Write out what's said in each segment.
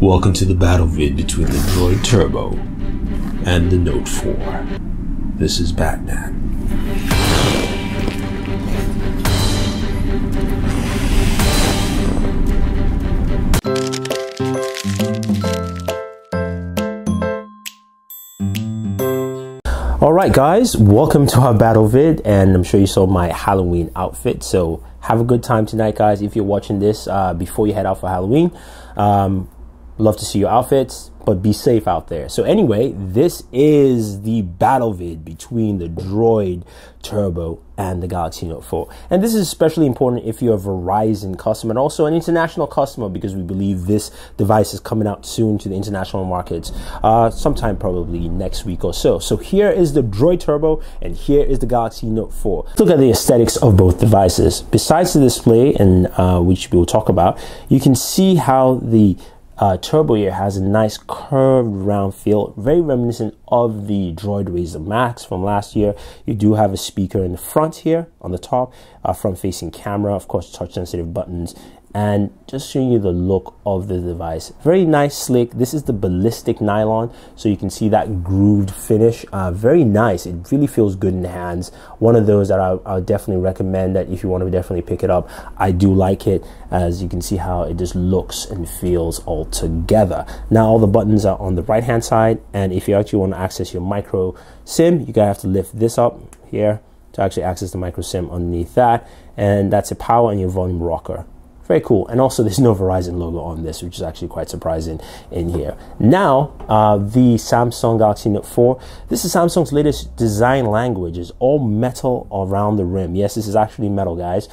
Welcome to the battle vid between the Droid Turbo and the Note 4. This is Batman. Alright guys, welcome to our battle vid, and I'm sure you saw my Halloween outfit, so have a good time tonight guys. If you're watching this before you head out for Halloween, love to see your outfits, but be safe out there. So anyway, this is the battle vid between the Droid Turbo and the Galaxy Note 4. And this is especially important if you're a Verizon customer and also an international customer, because we believe this device is coming out soon to the international markets, sometime probably next week or so. So here is the Droid Turbo and here is the Galaxy Note 4. Let's look at the aesthetics of both devices. Besides the display, and which we will talk about, you can see how the Turbo here has a nice curved round feel, very reminiscent of the Droid Razr Max from last year. You do have a speaker in the front here on the top, front facing camera, of course touch sensitive buttons, and just showing you the look of the device. Very nice, slick. This is the ballistic nylon, so you can see that grooved finish. Very nice. It really feels good in the hands. One of those that I would definitely recommend, that if you want to definitely pick it up. I do like it, as you can see how it just looks and feels all together. Now all the buttons are on the right hand side, and if you actually want to access your micro SIM, you're gonna have to lift this up here to actually access the micro SIM underneath that, and that's a power and your volume rocker. Very cool. And also there's no Verizon logo on this, which is actually quite surprising in here. Now, the Samsung Galaxy Note 4, this is Samsung's latest design language. It's all metal around the rim. Yes, this is actually metal, guys.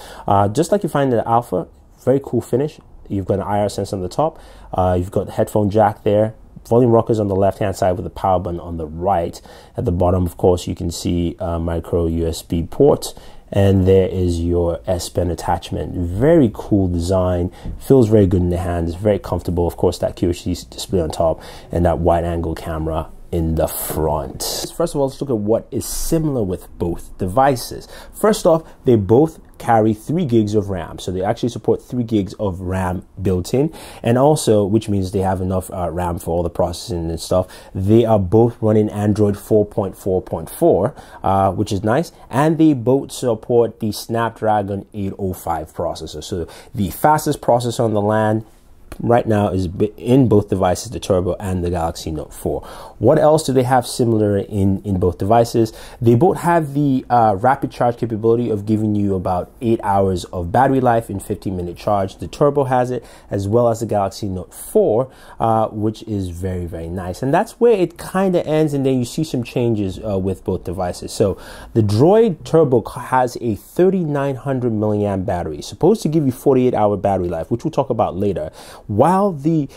Just like you find in the Alpha, very cool finish. You've got an IR sensor on the top. You've got the headphone jack there. Volume rockers on the left hand side with the power button on the right. At the bottom, of course, you can see micro USB ports. And there is your S Pen attachment. Very cool design. Feels very good in the hand. It's very comfortable. Of course, that QHD display on top and that wide angle camera in the front. First of all, let's look at what is similar with both devices. First off, they both carry 3 gigs of RAM. So they actually support 3 gigs of RAM built in, and also, which means they have enough RAM for all the processing and stuff. They are both running Android 4.4.4, which is nice, and they both support the Snapdragon 805 processor. So the fastest processor on the land right now is in both devices, the Turbo and the Galaxy Note 4. What else do they have similar in both devices? They both have the rapid charge capability of giving you about 8 hours of battery life in 15-minute charge. The Turbo has it, as well as the Galaxy Note 4, which is very, very nice. And that's where it kind of ends, and then you see some changes with both devices. So the Droid Turbo has a 3900 milliamp battery, supposed to give you 48-hour battery life, which we'll talk about later, while the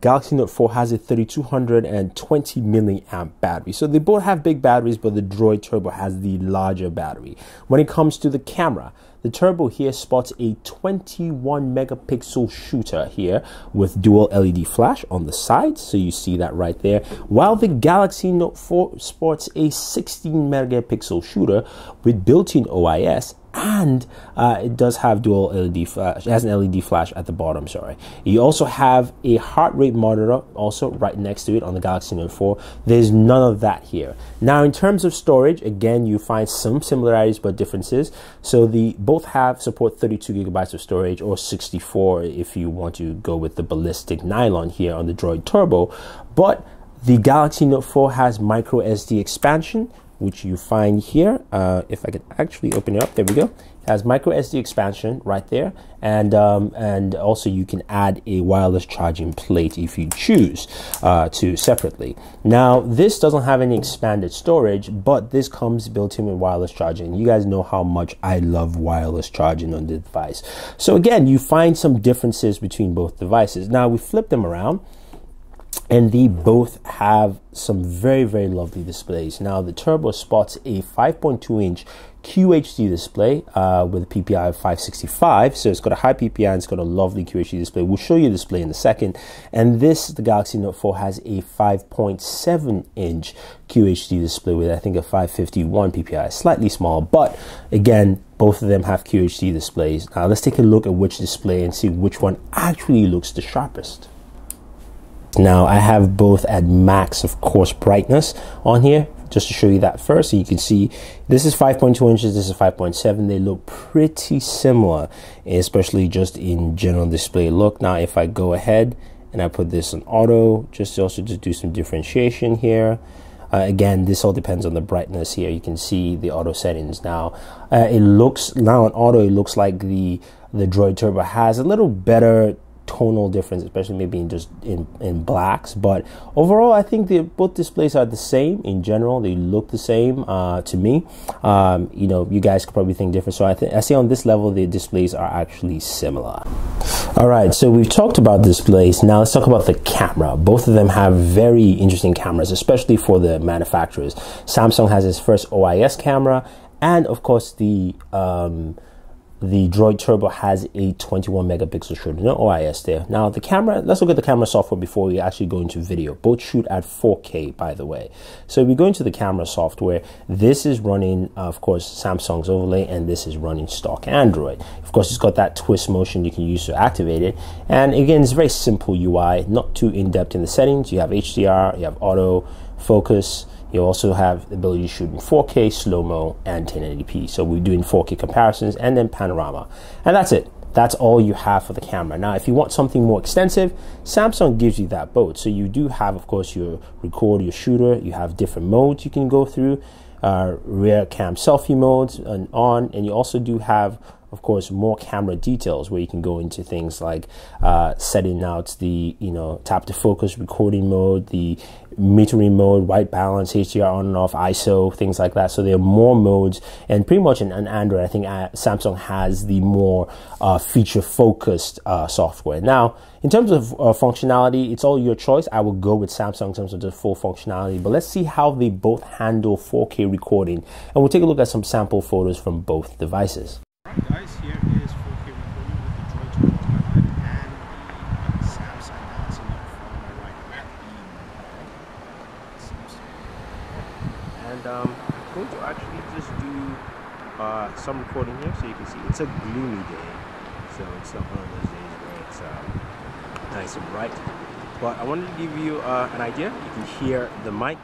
Galaxy Note 4 has a 3220 milliamp battery. So they both have big batteries, but the Droid Turbo has the larger battery. When it comes to the camera, the Turbo here spots a 21 megapixel shooter here with dual LED flash on the sides, so you see that right there, while the Galaxy Note 4 sports a 16 megapixel shooter with built-in OIS, and it does have dual LED flash. It has an LED flash at the bottom, sorry. You also have a heart rate monitor also right next to it on the Galaxy Note 4. There's none of that here. Now, in terms of storage, again, you find some similarities but differences. So the both support 32 gigabytes of storage, or 64 if you want to go with the ballistic nylon here on the Droid Turbo. But the Galaxy Note 4 has micro SD expansion, which you find here. If I could actually open it up, there we go. It has micro SD expansion right there, and also you can add a wireless charging plate if you choose to separately. Now this doesn't have any expanded storage, but this comes built in with wireless charging. You guys know how much I love wireless charging on the device. So again, you find some differences between both devices. Now we flip them around, and they both have some very, very lovely displays. Now the Turbo spots a 5.2 inch QHD display with a PPI of 565. So it's got a high PPI and it's got a lovely QHD display. We'll show you the display in a second. And the Galaxy Note 4 has a 5.7 inch QHD display with, I think, a 551 PPI, slightly small, but again, both of them have QHD displays. Now let's take a look at which display and see which one actually looks the sharpest. Now I have both at max, of course, brightness on here, just to show you that first. So you can see this is 5.2 inches, this is 5.7. They look pretty similar, especially just in general display look. Now if I go ahead and I put this on auto, just to do some differentiation here. Again, this all depends on the brightness here. You can see the auto settings now. It looks now on auto, it looks like the Droid Turbo has a little better tonal difference, especially maybe in blacks, but overall I think both displays are the same. In general, they look the same to me. You know, you guys could probably think different, so I see on this level the displays are actually similar. All right, so we've talked about displays. Now let's talk about the camera. Both of them have very interesting cameras, especially for the manufacturers. Samsung has its first OIS camera, and of course the Droid Turbo has a 21 megapixel shooter, no OIS there. Now the camera, let's look at the camera software before we actually go into video. Both shoot at 4K, by the way. So we go into the camera software. This is running, of course, Samsung's overlay, and this is running stock Android. Of course, it's got that twist motion you can use to activate it. And again, it's a very simple UI, not too in-depth in the settings. You have HDR, you have auto focus. You also have the ability to shoot in 4K, slow-mo, and 1080p. So we're doing 4K comparisons and then panorama. And that's it. That's all you have for the camera. Now, if you want something more extensive, Samsung gives you that both. So you do have, of course, your record, your shooter. You have different modes you can go through, rear cam selfie modes and on. And you also do have, of course, more camera details where you can go into things like setting out the, tap to focus recording mode, the metering mode, white balance, HDR on and off, ISO, things like that. So there are more modes, and pretty much in Android, I think Samsung has the more feature focused software. Now, in terms of functionality, it's all your choice. I will go with Samsung in terms of the full functionality, but let's see how they both handle 4K recording, and we'll take a look at some sample photos from both devices. Alright guys, here is 4K recording with the Droid Turbo on my left and the Samsung Galaxy Note 4 on my right. And I'm going to actually just do some recording here so you can see. It's a gloomy day, so it's not one of those days where it's nice and bright. But I wanted to give you an idea. You can hear the mic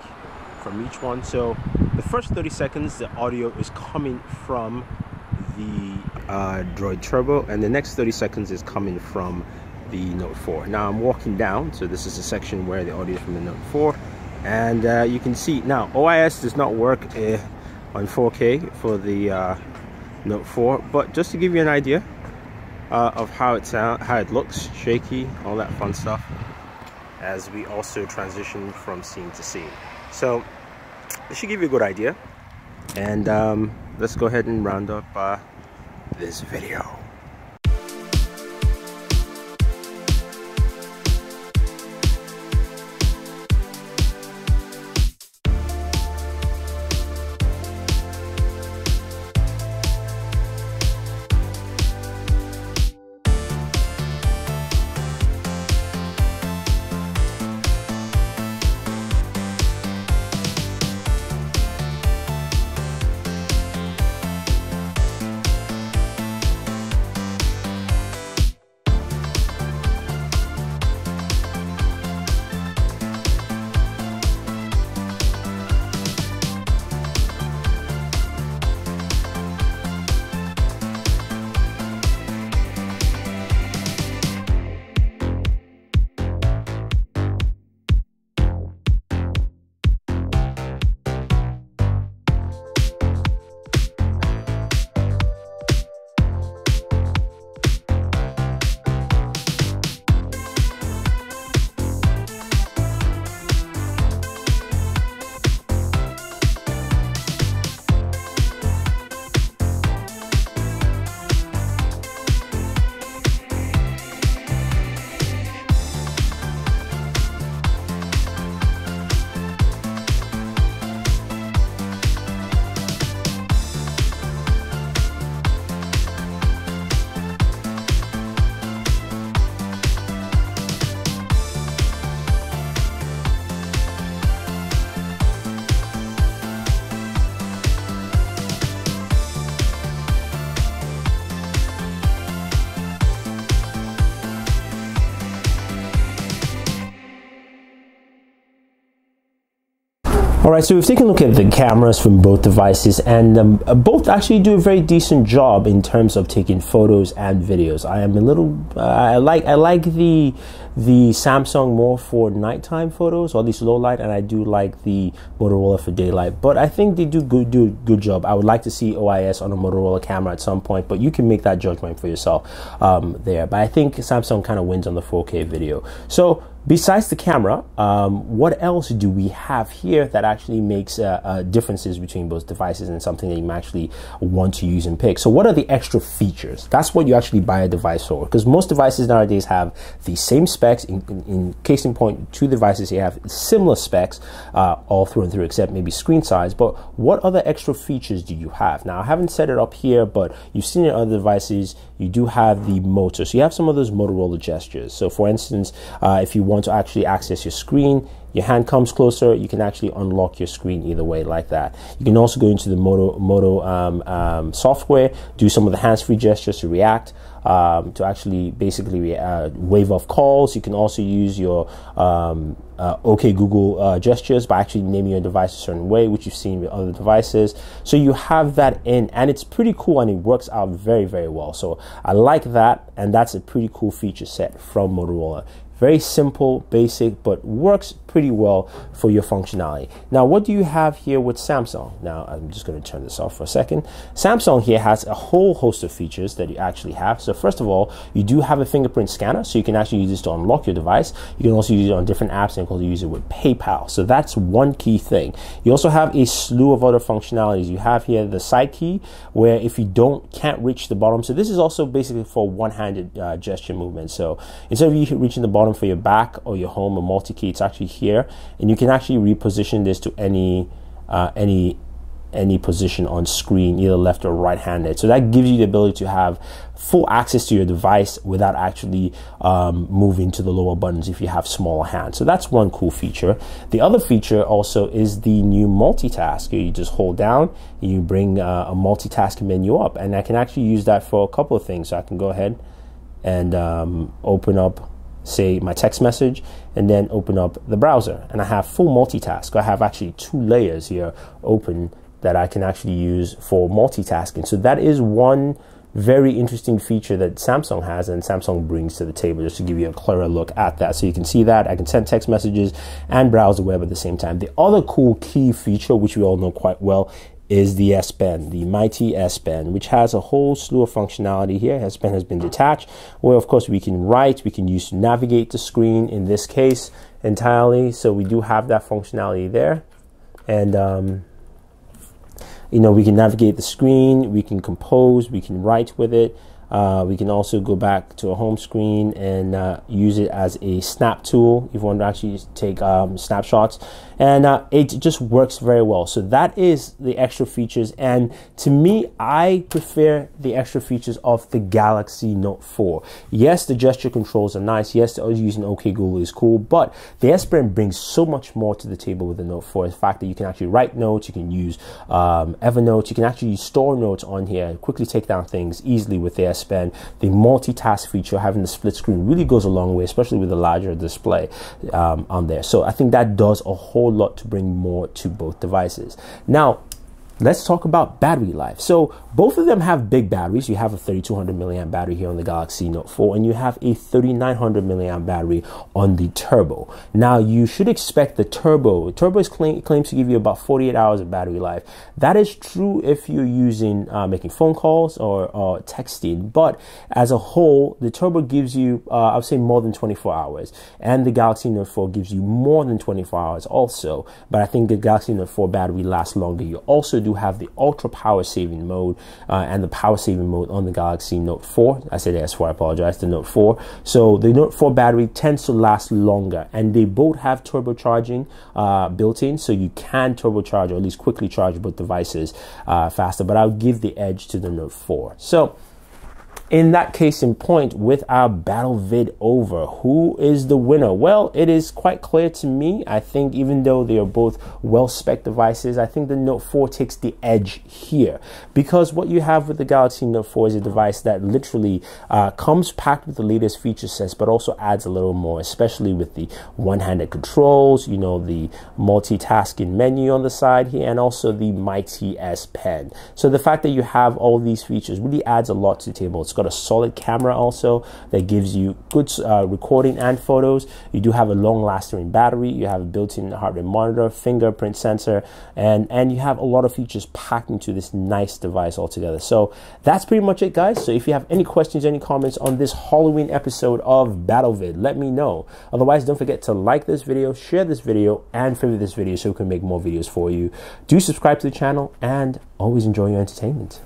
from each one. So the first 30 seconds, the audio is coming from the Droid Turbo, and the next 30 seconds is coming from the Note 4. Now I'm walking down, so this is a section where the audio is from the Note 4, and you can see now OIS does not work on 4K for the Note 4, but just to give you an idea of how it looks, shaky, all that fun stuff, as we also transition from scene to scene. So this should give you a good idea, and let's go ahead and round up this video. All right, so we've taken a look at the cameras from both devices, and both actually do a very decent job in terms of taking photos and videos. I am a little, I like the Samsung more for nighttime photos, or at least low light, and I do like the Motorola for daylight. But I think they do a good job. I would like to see OIS on a Motorola camera at some point, but you can make that judgment for yourself there. But I think Samsung kind of wins on the 4K video. So besides the camera, what else do we have here that actually makes differences between both devices and something that you actually want to use and pick? So what are the extra features? That's what you actually buy a device for, because most devices nowadays have the same specs. In case in point, two devices here have similar specs all through and through, except maybe screen size. But what other extra features do you have? Now, I haven't set it up here, but you've seen it on other devices. You do have the motor, so you have some of those Motorola gestures. So for instance, if you want to actually access your screen, your hand comes closer, you can actually unlock your screen either way like that. You can also go into the Moto software, do some of the hands-free gestures to react, to actually basically wave off calls. You can also use your OK Google gestures by actually naming your device a certain way, which you've seen with other devices. So you have that in, and it's pretty cool, and it works out very, very well. So I like that, and that's a pretty cool feature set from Motorola. Very simple, basic, but works pretty well for your functionality. Now, what do you have here with Samsung? Now, I'm just going to turn this off for a second. Samsung here has a whole host of features that you actually have. So first of all, you do have a fingerprint scanner, so you can actually use this to unlock your device. You can also use it on different apps, and you can also use it with PayPal. So that's one key thing. You also have a slew of other functionalities. You have here the side key, where if you can't reach the bottom, so this is also basically for one-handed gesture movement. So instead of you reaching the bottom for your back or your home or multi-key, it's actually here, and you can actually reposition this to any position on screen, either left or right-handed. So that gives you the ability to have full access to your device without actually moving to the lower buttons if you have smaller hands. So that's one cool feature. The other feature also is the new multitask. You just hold down, you bring a multitask menu up, and I can actually use that for a couple of things. So I can go ahead and open up, say, my text message, and then open up the browser, and I have full multitask. I have actually two layers here open that I can actually use for multitasking. So that is one very interesting feature that Samsung has and Samsung brings to the table, just to give you a clearer look at that. So you can see that I can send text messages and browse the web at the same time. The other cool key feature, which we all know quite well, is the S Pen, the mighty S Pen, which has a whole slew of functionality here. S Pen has been detached, where of course we can write, we can use to navigate the screen in this case entirely. So we do have that functionality there, and you know, we can navigate the screen, we can compose, we can write with it. We can also go back to a home screen and use it as a snap tool if you want to actually take snapshots, and it just works very well. So that is the extra features, and to me, I prefer the extra features of the Galaxy Note 4. Yes, the gesture controls are nice. Yes, using OK Google is cool, but the S Pen brings so much more to the table with the Note 4. The fact that you can actually write notes, you can use Evernote, you can actually store notes on here, quickly take down things easily with the S Pen. The multitask feature, having the split screen, really goes a long way, especially with the larger display on there. So I think that does a whole lot to bring more to both devices. Now, let's talk about battery life. So both of them have big batteries. You have a 3200 milliamp battery here on the Galaxy Note 4, and you have a 3900 milliamp battery on the Turbo. Now, you should expect the Turbo claims to give you about 48 hours of battery life. That is true if you're using making phone calls or texting, but as a whole, the Turbo gives you I would say more than 24 hours, and the Galaxy Note 4 gives you more than 24 hours also. But I think the Galaxy Note 4 battery lasts longer. You also do have the ultra power saving mode and the power saving mode on the Galaxy Note 4. I said S4, I apologize, the Note 4. So the Note 4 battery tends to last longer, and they both have turbocharging built in, so you can turbocharge, or at least quickly charge both devices faster, but I'll give the edge to the Note 4. So in that case in point, with our battle vid over, who is the winner? Well, it is quite clear to me. I think even though they are both well-spec devices, I think the Note 4 takes the edge here, because what you have with the Galaxy Note 4 is a device that literally comes packed with the latest feature sets, but also adds a little more, especially with the one-handed controls, you know, the multitasking menu on the side here, and also the Mighty S Pen. So the fact that you have all these features really adds a lot to the table. It's got a solid camera also that gives you good recording and photos. You do have a long-lasting battery. You have a built-in heart rate monitor, fingerprint sensor, and you have a lot of features packed into this nice device altogether. So that's pretty much it, guys. So if you have any questions, any comments on this Halloween episode of BattleVid, let me know. Otherwise, don't forget to like this video, share this video, and favorite this video so we can make more videos for you. Do subscribe to the channel and always enjoy your entertainment.